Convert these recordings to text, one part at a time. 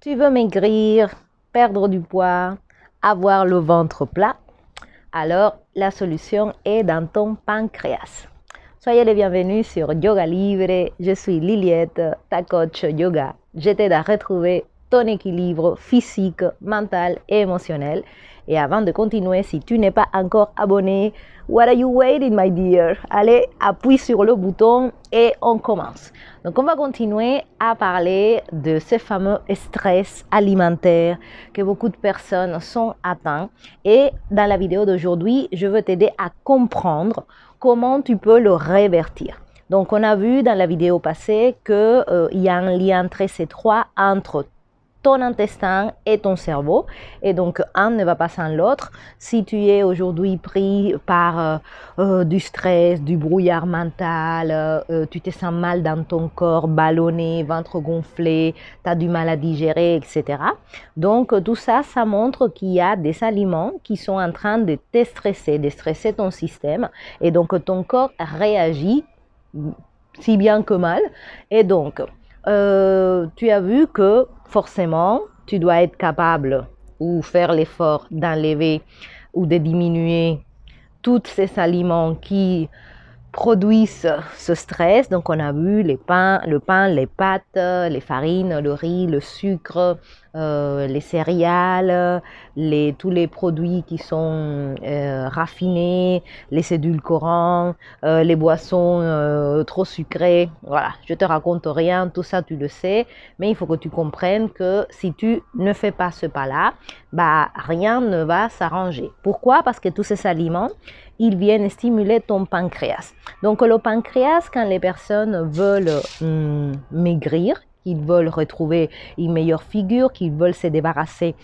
Tu veux maigrir, perdre du poids, avoir le ventre plat? Alors, la solution est dans ton pancréas. Soyez les bienvenus sur Yoga Libre. Je suis Liliette, ta coach yoga. Je t'aide à retrouver ton équilibre physique, mental et émotionnel. Et avant de continuer, si tu n'es pas encore abonné, what are you waiting, my dear? Allez, appuie sur le bouton et on commence. Donc, on va continuer à parler de ce fameux stress alimentaire que beaucoup de personnes sont atteintes. Et dans la vidéo d'aujourd'hui, je veux t'aider à comprendre comment tu peux le révertir. Donc, on a vu dans la vidéo passée qu'il y a un lien très étroit entre ton intestin et ton cerveau, et donc un ne va pas sans l'autre. Si tu es aujourd'hui pris par du stress, du brouillard mental, tu te sens mal dans ton corps, ballonné, ventre gonflé, tu as du mal à digérer, etc. Donc tout ça, ça montre qu'il y a des aliments qui sont en train de te stresser, de stresser ton système, et donc ton corps réagit si bien que mal, et donc tu as vu que forcément, tu dois être capable ou faire l'effort d'enlever ou de diminuer tous ces aliments qui produisent ce stress. Donc, on a vu le pain, les pâtes, les farines, le riz, le sucre, les céréales, tous les produits qui sont raffinés, les édulcorants, les boissons trop sucrées. Voilà, je te raconte rien, tout ça tu le sais, mais il faut que tu comprennes que si tu ne fais pas ce pas-là, rien ne va s'arranger. Pourquoi? Parce que tous ces aliments, ils viennent stimuler ton pancréas. Donc le pancréas, quand les personnes veulent maigrir, qu'ils veulent retrouver une meilleure figure, qu'ils veulent se débarrasser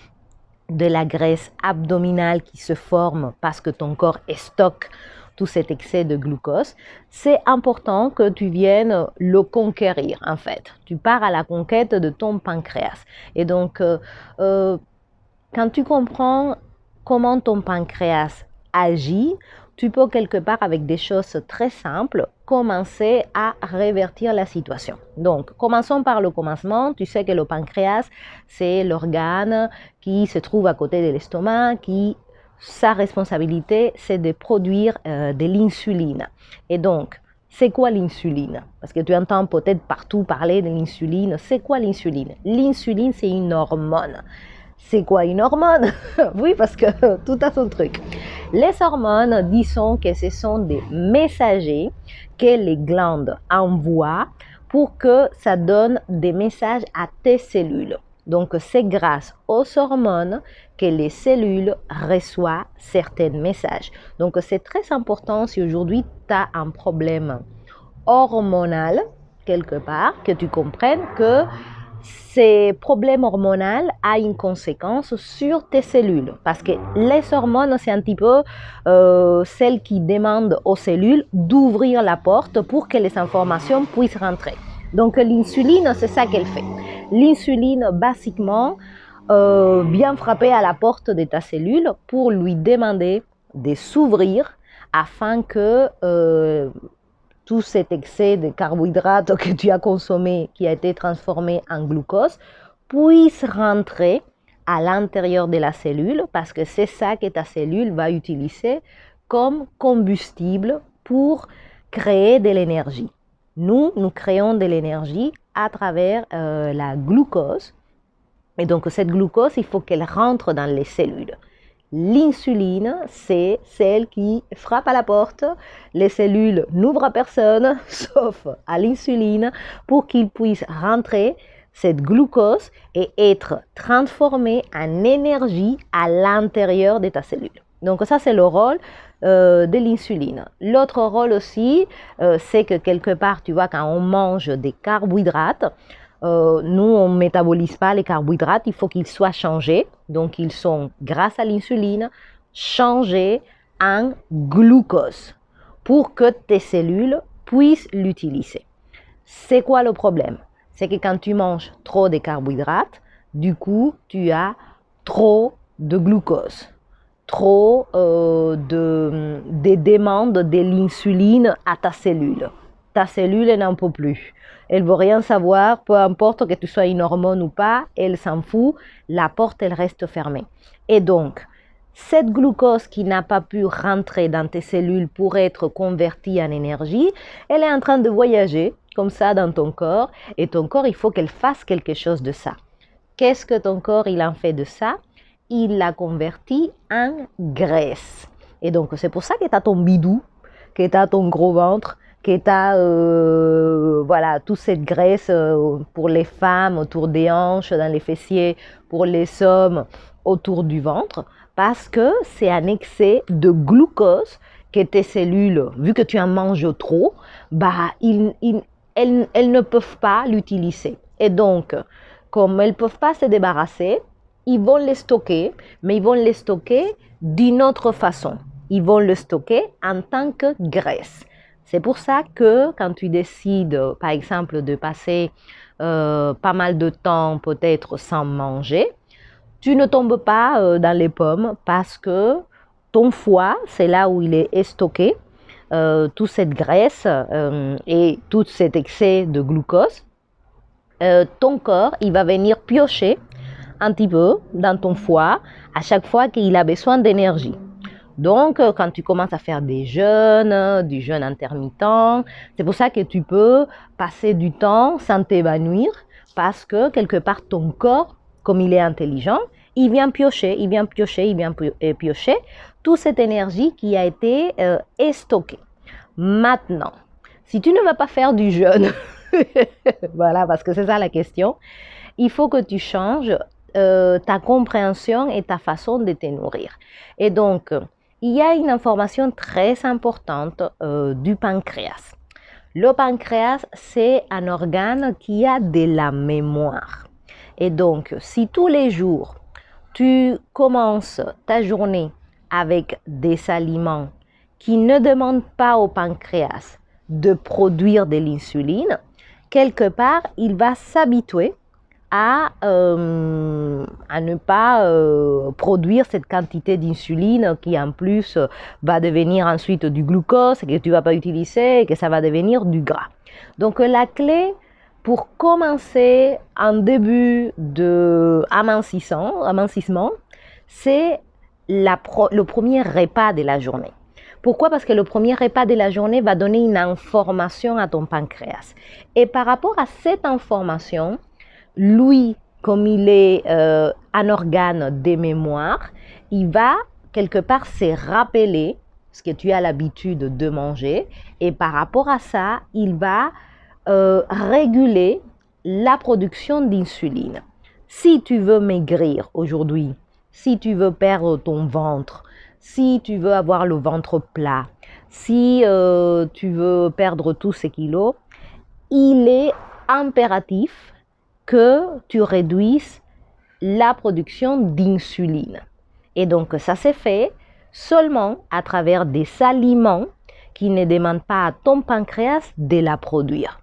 de la graisse abdominale qui se forme parce que ton corps stocke tout cet excès de glucose, c'est important que tu viennes le conquérir en fait. Tu pars à la conquête de ton pancréas. Et donc, quand tu comprends comment ton pancréas agit, tu peux quelque part avec des choses très simples commencer à révertir la situation. Donc, commençons par le commencement. Tu sais que le pancréas, c'est l'organe qui se trouve à côté de l'estomac, sa responsabilité, c'est de produire de l'insuline. Et donc, c'est quoi l'insuline? Parce que tu entends peut-être partout parler de l'insuline. C'est quoi l'insuline? L'insuline, c'est une hormone. C'est quoi une hormone? Oui, parce que tout a son truc. Les hormones, disons que ce sont des messagers que les glandes envoient pour que ça donne des messages à tes cellules. Donc, c'est grâce aux hormones que les cellules reçoivent certains messages. Donc, c'est très important si aujourd'hui tu as un problème hormonal quelque part, que tu comprennes que ces problèmes hormonaux ont une conséquence sur tes cellules. Parce que les hormones, c'est un petit peu celles qui demandent aux cellules d'ouvrir la porte pour que les informations puissent rentrer. Donc l'insuline, c'est ça qu'elle fait. L'insuline, basiquement, vient frapper à la porte de ta cellule pour lui demander de s'ouvrir afin que tout cet excès de carbohydrates que tu as consommé, qui a été transformé en glucose, puisse rentrer à l'intérieur de la cellule, parce que c'est ça que ta cellule va utiliser comme combustible pour créer de l'énergie. Nous créons de l'énergie à travers la glucose. Et donc, cette glucose, il faut qu'elle rentre dans les cellules. L'insuline, c'est celle qui frappe à la porte. Les cellules n'ouvrent à personne, sauf à l'insuline, pour qu'il puisse rentrer cette glucose et être transformée en énergie à l'intérieur de ta cellule. Donc ça, c'est le rôle de l'insuline. L'autre rôle aussi, c'est que quelque part, tu vois, quand on mange des carbohydrates, nous, on ne métabolise pas les carbohydrates, il faut qu'ils soient changés. Donc, ils sont, grâce à l'insuline, changés en glucose pour que tes cellules puissent l'utiliser. C'est quoi le problème? C'est que quand tu manges trop de carbohydrates, du coup, tu as trop de glucose, trop de demandes de l'insuline à ta cellule. ta cellule elle n'en peut plus. Elle veut rien savoir, peu importe que tu sois une hormone ou pas, elle s'en fout, la porte elle reste fermée. Et donc, cette glucose qui n'a pas pu rentrer dans tes cellules pour être convertie en énergie, elle est en train de voyager comme ça dans ton corps, et ton corps il faut qu'elle fasse quelque chose de ça. Qu'est-ce que ton corps il en fait de ça? Il la convertit en graisse. Et donc c'est pour ça que tu as ton bidou, que tu as ton gros ventre, que tu as voilà, toute cette graisse pour les femmes autour des hanches, dans les fessiers, pour les hommes autour du ventre, parce que c'est un excès de glucose que tes cellules, vu que tu en manges trop, elles ne peuvent pas l'utiliser. Et donc, comme elles ne peuvent pas se débarrasser, ils vont les stocker, mais ils vont les stocker d'une autre façon. Ils vont le stocker en tant que graisse. C'est pour ça que quand tu décides, par exemple, de passer pas mal de temps peut-être sans manger, tu ne tombes pas dans les pommes parce que ton foie, c'est là où il est stocké, toute cette graisse et tout cet excès de glucose. Ton corps, il va venir piocher un petit peu dans ton foie à chaque fois qu'il a besoin d'énergie. Donc, quand tu commences à faire du jeûne intermittent, c'est pour ça que tu peux passer du temps sans t'évanouir parce que quelque part ton corps, comme il est intelligent, il vient piocher toute cette énergie qui a été stockée. Maintenant, si tu ne vas pas faire du jeûne, voilà, parce que c'est ça la question, il faut que tu changes ta compréhension et ta façon de te nourrir. Et donc, il y a une information très importante du pancréas. Le pancréas, c'est un organe qui a de la mémoire. Et donc, si tous les jours, tu commences ta journée avec des aliments qui ne demandent pas au pancréas de produire de l'insuline, quelque part, il va s'habituer à ne pas produire cette quantité d'insuline qui en plus va devenir ensuite du glucose que tu ne vas pas utiliser et que ça va devenir du gras. Donc la clé pour commencer un début d'amincissement, c'est le premier repas de la journée. Pourquoi? Parce que le premier repas de la journée va donner une information à ton pancréas. Et par rapport à cette information, lui, comme il est un organe de mémoire, il va quelque part se rappeler ce que tu as l'habitude de manger. Et par rapport à ça, il va réguler la production d'insuline. Si tu veux maigrir aujourd'hui, si tu veux perdre ton ventre, si tu veux avoir le ventre plat, si tu veux perdre tous ces kilos, il est impératif que tu réduises la production d'insuline. Et donc ça s'est fait seulement à travers des aliments qui ne demandent pas à ton pancréas de la produire.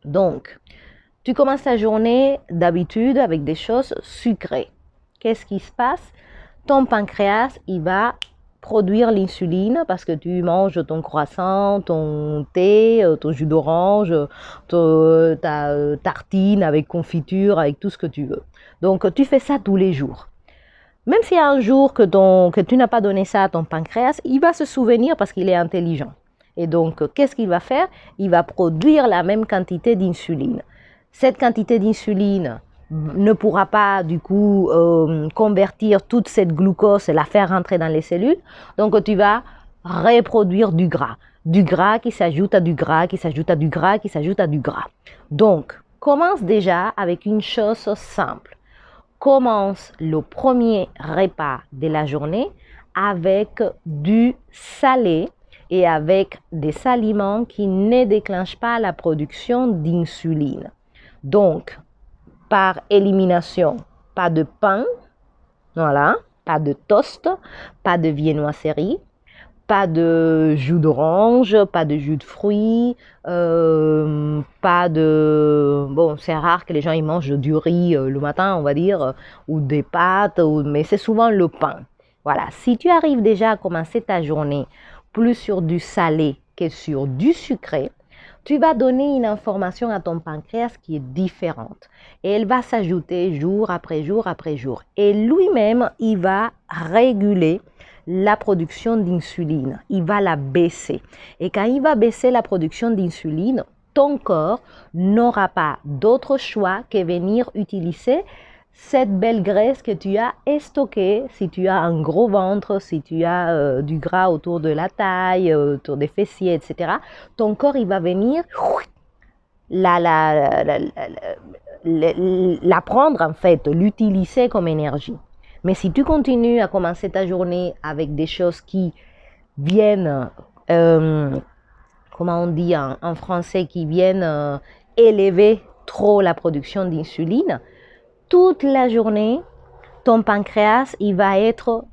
Donc, tu commences ta journée d'habitude avec des choses sucrées. Qu'est-ce qui se passe? Ton pancréas, il va produire l'insuline parce que tu manges ton croissant, ton thé, ton jus d'orange, ta tartine avec confiture, avec tout ce que tu veux. Donc, tu fais ça tous les jours. Même s'il y a un jour que tu n'as pas donné ça à ton pancréas, il va se souvenir parce qu'il est intelligent. Et donc, qu'est-ce qu'il va faire? Il va produire la même quantité d'insuline. Cette quantité d'insuline ne pourra pas, du coup, convertir toute cette glucose et la faire rentrer dans les cellules. Donc, tu vas reproduire du gras. Du gras qui s'ajoute à du gras, qui s'ajoute à du gras, qui s'ajoute à du gras. Donc, commence déjà avec une chose simple. Commence le premier repas de la journée avec du salé et avec des aliments qui ne déclenchent pas la production d'insuline. Donc, par élimination, pas de pain, voilà, pas de toast, pas de viennoiserie, pas de jus d'orange, pas de jus de fruits, pas de... Bon, c'est rare que les gens ils mangent du riz le matin, on va dire, ou des pâtes, mais c'est souvent le pain. Voilà, si tu arrives déjà à commencer ta journée plus sur du salé que sur du sucré, tu vas donner une information à ton pancréas qui est différente. Et elle va s'ajouter jour après jour après jour. Et lui-même, il va réguler la production d'insuline. Il va la baisser. Et quand il va baisser la production d'insuline, ton corps n'aura pas d'autre choix que venir utiliser cette belle graisse que tu as stockée. Si tu as un gros ventre, si tu as du gras autour de la taille, autour des fessiers, etc., ton corps, il va venir la prendre, en fait, l'utiliser comme énergie. Mais si tu continues à commencer ta journée avec des choses qui viennent, comment on dit en français, qui viennent élever trop la production d'insuline, toute la journée, ton pancréas, il va être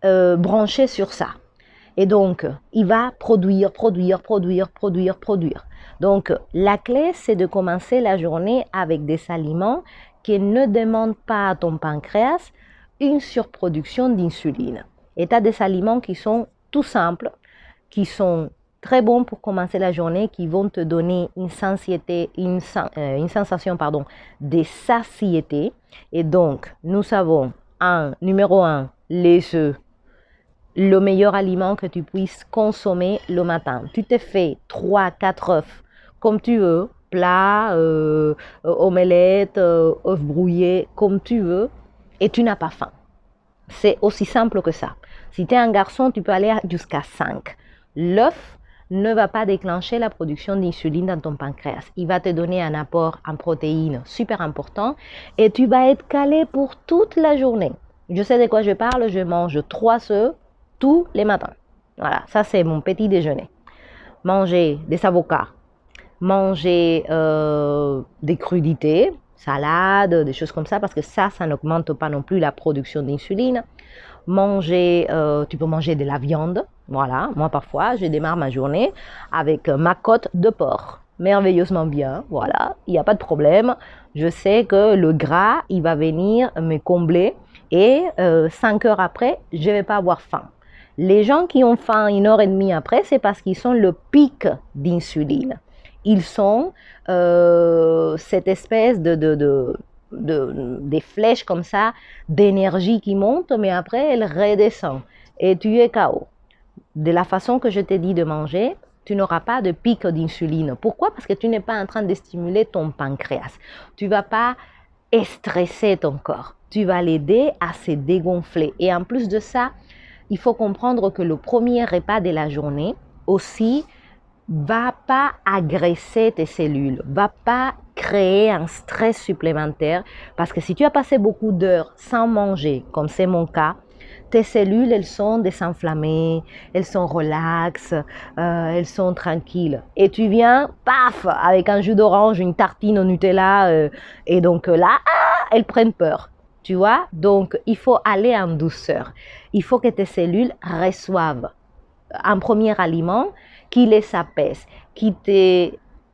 branché sur ça. Et donc, il va produire. Donc, la clé, c'est de commencer la journée avec des aliments qui ne demandent pas à ton pancréas une surproduction d'insuline. Et tu as des aliments qui sont tout simples, qui sont très bons pour commencer la journée, qui vont te donner une sensation de satiété. Et donc, nous avons numéro 1, les œufs. Le meilleur aliment que tu puisses consommer le matin. Tu te fais 3-4 œufs comme tu veux, plat, omelette, œufs brouillés, comme tu veux, et tu n'as pas faim. C'est aussi simple que ça. Si tu es un garçon, tu peux aller jusqu'à 5. L'œuf ne va pas déclencher la production d'insuline dans ton pancréas. Il va te donner un apport en protéines super important et tu vas être calé pour toute la journée. Je sais de quoi je parle, je mange 3 œufs tous les matins. Voilà, ça c'est mon petit déjeuner. Manger des avocats, manger des crudités, salade, des choses comme ça, parce que ça n'augmente pas non plus la production d'insuline. Tu peux manger de la viande. Voilà, moi parfois, je démarre ma journée avec ma côte de porc. Merveilleusement bien, voilà, il n'y a pas de problème. Je sais que le gras, il va venir me combler et 5 heures après, je ne vais pas avoir faim. Les gens qui ont faim 1h30 après, c'est parce qu'ils sont le pic d'insuline. Ils sont cette espèce des flèches comme ça, d'énergie qui monte, mais après, elle redescend. Et tu es KO. De la façon que je t'ai dit de manger, tu n'auras pas de pic d'insuline. Pourquoi? Parce que tu n'es pas en train de stimuler ton pancréas. Tu ne vas pas stresser ton corps. Tu vas l'aider à se dégonfler. Et en plus de ça, il faut comprendre que le premier repas de la journée aussi va pas agresser tes cellules, va pas créer un stress supplémentaire parce que si tu as passé beaucoup d'heures sans manger, comme c'est mon cas, tes cellules, elles sont désenflammées, elles sont relaxes, elles sont tranquilles. Et tu viens, paf, avec un jus d'orange, une tartine au Nutella, et donc là, elles prennent peur. Tu vois? Donc, il faut aller en douceur. Il faut que tes cellules reçoivent un premier aliment qui les apaise, qui te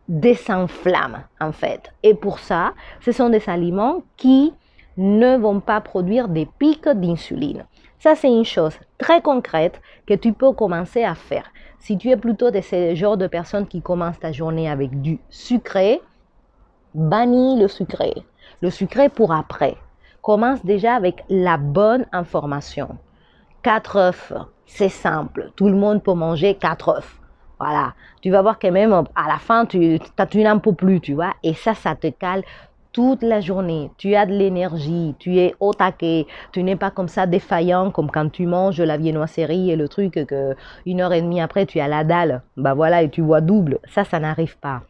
désenflamme en fait. Et pour ça, ce sont des aliments qui ne vont pas produire des pics d'insuline. Ça, c'est une chose très concrète que tu peux commencer à faire. Si tu es plutôt de ce genre de personnes qui commencent ta journée avec du sucré, bannis le sucré. Le sucré pour après. Commence déjà avec la bonne information. 4 œufs, c'est simple. Tout le monde peut manger 4 œufs. Voilà. Tu vas voir que même à la fin, tu n'en peux plus, tu vois. Et ça te cale toute la journée. Tu as de l'énergie, tu es au taquet. Tu n'es pas comme ça défaillant, comme quand tu manges la viennoiserie et le truc que 1h30 après, tu as la dalle. Bah voilà, et tu vois double. Ça n'arrive pas.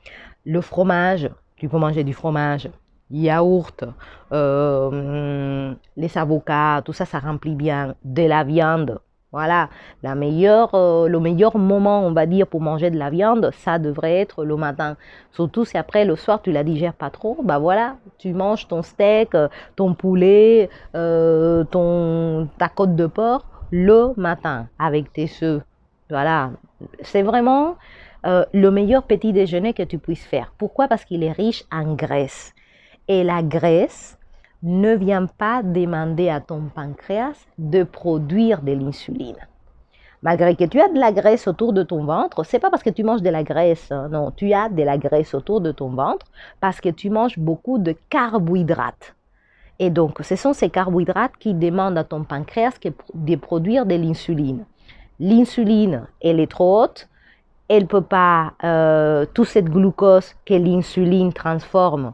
Le fromage, tu peux manger du fromage. Yaourt, les avocats, tout ça, ça remplit bien. De la viande, voilà. Le meilleur moment, on va dire, pour manger de la viande, ça devrait être le matin. Surtout si après, le soir, tu la digères pas trop, bah voilà, tu manges ton steak, ton poulet, ta côte de porc le matin avec tes œufs. Voilà, c'est vraiment le meilleur petit déjeuner que tu puisses faire. Pourquoi? Parce qu'il est riche en graisse. Et la graisse ne vient pas demander à ton pancréas de produire de l'insuline. Malgré que tu as de la graisse autour de ton ventre, c'est pas parce que tu manges de la graisse, hein, non, tu as de la graisse autour de ton ventre parce que tu manges beaucoup de carbohydrates. Et donc, ce sont ces carbohydrates qui demandent à ton pancréas de produire de l'insuline. L'insuline, elle est trop haute, elle ne peut pas, toute cette glucose que l'insuline transforme,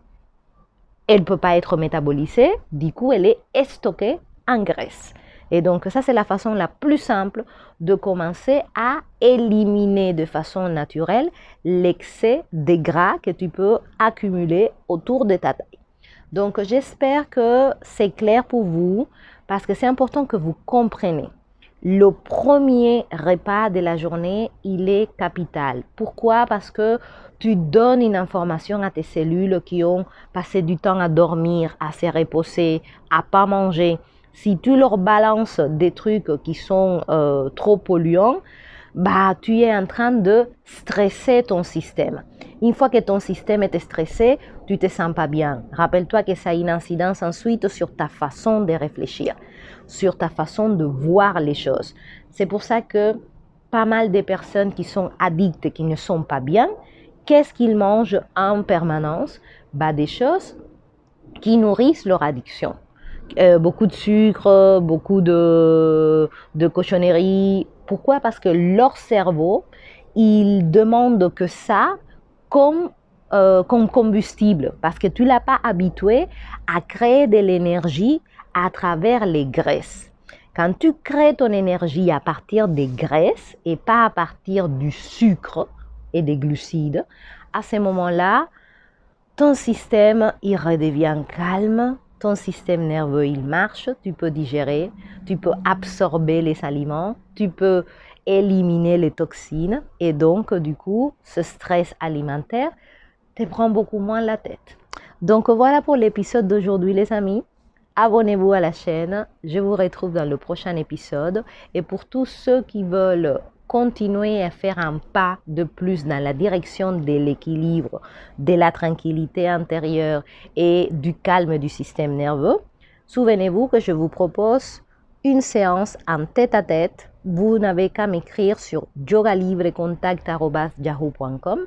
elle ne peut pas être métabolisée, du coup, elle est stockée en graisse. Et donc, ça, c'est la façon la plus simple de commencer à éliminer de façon naturelle l'excès de gras que tu peux accumuler autour de ta taille. Donc, j'espère que c'est clair pour vous parce que c'est important que vous compreniez. Le premier repas de la journée, il est capital. Pourquoi? Parce que tu donnes une information à tes cellules qui ont passé du temps à dormir, à se reposer, à pas manger. Si tu leur balances des trucs qui sont trop polluants, bah, tu es en train de stresser ton système. Une fois que ton système est stressé, tu ne te sens pas bien. Rappelle-toi que ça a une incidence ensuite sur ta façon de réfléchir, sur ta façon de voir les choses. C'est pour ça que pas mal de personnes qui sont addictes, qui ne sont pas bien, qu'est-ce qu'ils mangent en permanence? Bah, des choses qui nourrissent leur addiction. Beaucoup de sucre, beaucoup de cochonneries. Pourquoi? Parce que leur cerveau, il demande que ça comme combustible. Parce que tu ne l'as pas habitué à créer de l'énergie à travers les graisses. Quand tu crées ton énergie à partir des graisses et pas à partir du sucre et des glucides, à ce moment-là, ton système, il redevient calme, ton système nerveux, il marche, tu peux digérer, tu peux absorber les aliments, tu peux éliminer les toxines et donc, du coup, ce stress alimentaire te prend beaucoup moins la tête. Donc, voilà pour l'épisode d'aujourd'hui, les amis. Abonnez-vous à la chaîne, je vous retrouve dans le prochain épisode et pour tous ceux qui veulent continuer à faire un pas de plus dans la direction de l'équilibre, de la tranquillité intérieure et du calme du système nerveux, souvenez-vous que je vous propose une séance en tête-à-tête. Vous n'avez qu'à m'écrire sur yogalivrecontact@yahoo.com.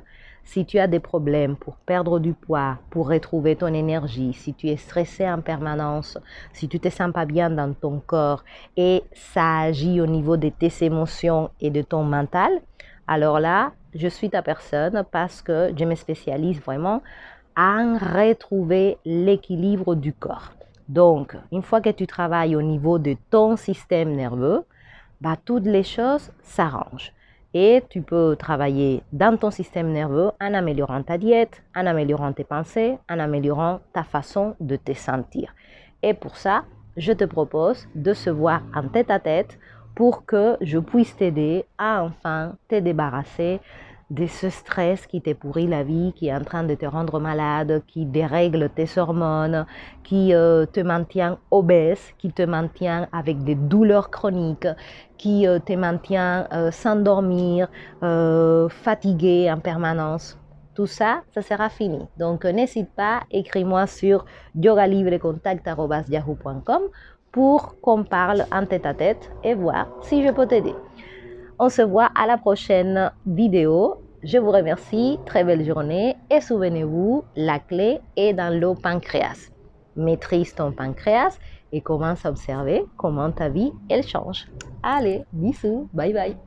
Si tu as des problèmes pour perdre du poids, pour retrouver ton énergie, si tu es stressé en permanence, si tu ne te sens pas bien dans ton corps et ça agit au niveau de tes émotions et de ton mental, alors là, je suis ta personne parce que je me spécialise vraiment à retrouver l'équilibre du corps. Donc, une fois que tu travailles au niveau de ton système nerveux, bah, toutes les choses s'arrangent. Et tu peux travailler dans ton système nerveux en améliorant ta diète, en améliorant tes pensées, en améliorant ta façon de te sentir. Et pour ça, je te propose de se voir en tête-à-tête pour que je puisse t'aider à enfin te débarrasser de ce stress qui te pourrit la vie, qui est en train de te rendre malade, qui dérègle tes hormones, qui te maintient obèse, qui te maintient avec des douleurs chroniques, qui te maintient sans dormir, fatigué en permanence. Tout ça, ça sera fini. Donc, n'hésite pas, écris-moi sur yogalivrecontact@yahoo.com pour qu'on parle en tête-à-tête et voir si je peux t'aider. On se voit à la prochaine vidéo. Je vous remercie, très belle journée et souvenez-vous, la clé est dans le pancréas. Maîtrise ton pancréas et commence à observer comment ta vie, elle change. Allez, bisous, bye bye.